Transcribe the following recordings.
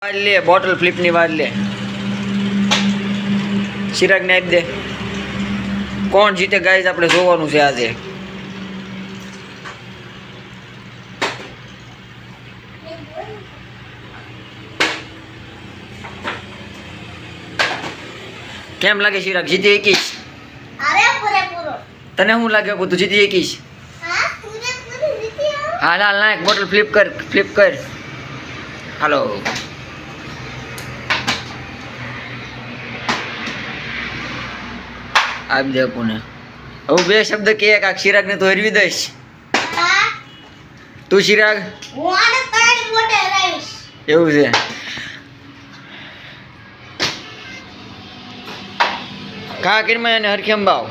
ले bottle flip ની વાત લે ચિરાગ ને આપી દે કોણ જીતે ગાઈસ આપણે જોવાનું છે આજે કેમ લાગે ચિરાગ જીતી 21 અરે પૂરેપૂરો તને શું લાગે કે તું જીતી 21 હા પૂરેપૂરો જીતી આવ હાલ હાલ ના બોટલ ફ્લિપ કર હાલો आप देखो ने अब बे शब्द के का चिराग ने तो हरवी दईश હા तू चिराग હું આને ત્રણ મોટે રહીશ એવું છે કા કિરમાં એને હરખેમ બાવ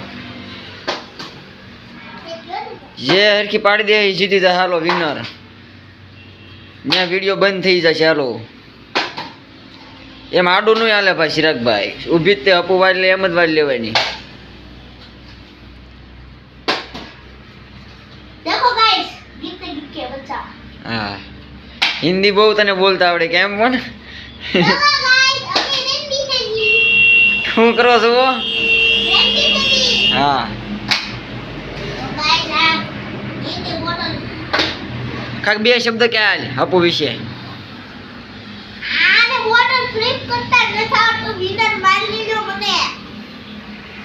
જે હરખી પાડી દે જીતી જાય હાલો વિનર ન્યા વિડિયો બંધ થઈ જશે હાલો એમ આડું નહીં હાલે ભાઈ ચિરાગભાઈ ઊભી જ તે અપુવાડ લે એમ જ વાડ લેવાની देखो गाइस गीत के बच्चा हाँ हिंदी बहुत तने बोलता आवड़े केम पण देखो गाइस अभी रेडी है जी શું કરો છો रेडी है जी हाँ तो गाइस आ ये बोतल કાક બે શબ્દ કે હાલ અપુ વિશે આને બોટલ ફ્લિપ કરતા ન થાવ તો વિનર મારી લીધો મને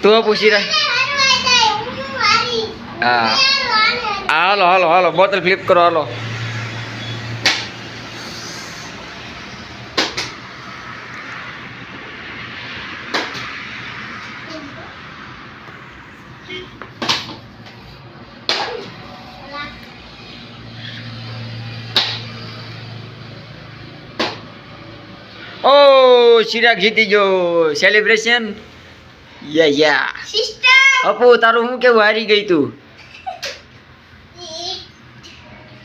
તો અપુ ચિરાગ હરવાઈ જાય હું હારી હા હાલો હાલો હાલો બોટલ ફ્લિપ કરો હાલો ઓ ચિરાગ જીતી ગયો સેલિબ્રેશન યા સિસ્ટર અપુ તારું હું કેવું હારી ગઈ તું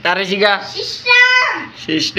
તારે શીખા સિસ્ટર સિસ્ટર